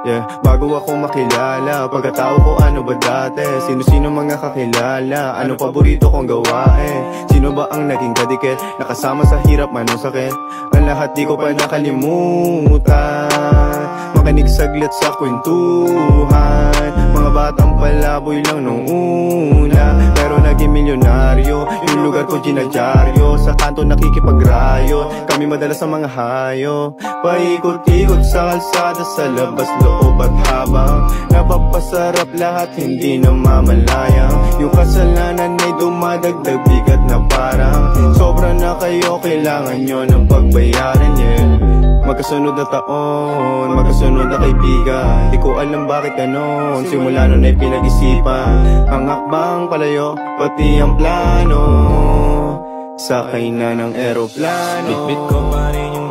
Yeah, bago ako makilala, pagkatao ko ano ba dati? Sino-sino mga kakilala, ano paborito kong gawain? Sino ba ang naging kadikit, nakasama sa hirap man o sakit? Ang lahat di ko pa nakalimutan, makinig saglit sa kwentuhan. Mga batang palaboy lang nung una, pero naging milyonaryo. Yung lugar ko ginadyaryo, sa kanto nakikipagrayo. Kami madalas sa mga hayo, paikot-ikot sa kalsada, sa labas loob at habang napapasarap lahat, hindi na mamalayang. Yung kasalanan ay dumadagdag, bigat na parang sobra na kayo, kailangan nyo ng pagbayaran, yeah. Magkasunod na taon, magkasunod na kaibigan, di ko alam bakit ganon, simula nun ay pinag-isipan. Ang hakbang palayo, pati ang plano, sakay na ng eroplano. Bitbit ko pa rin yung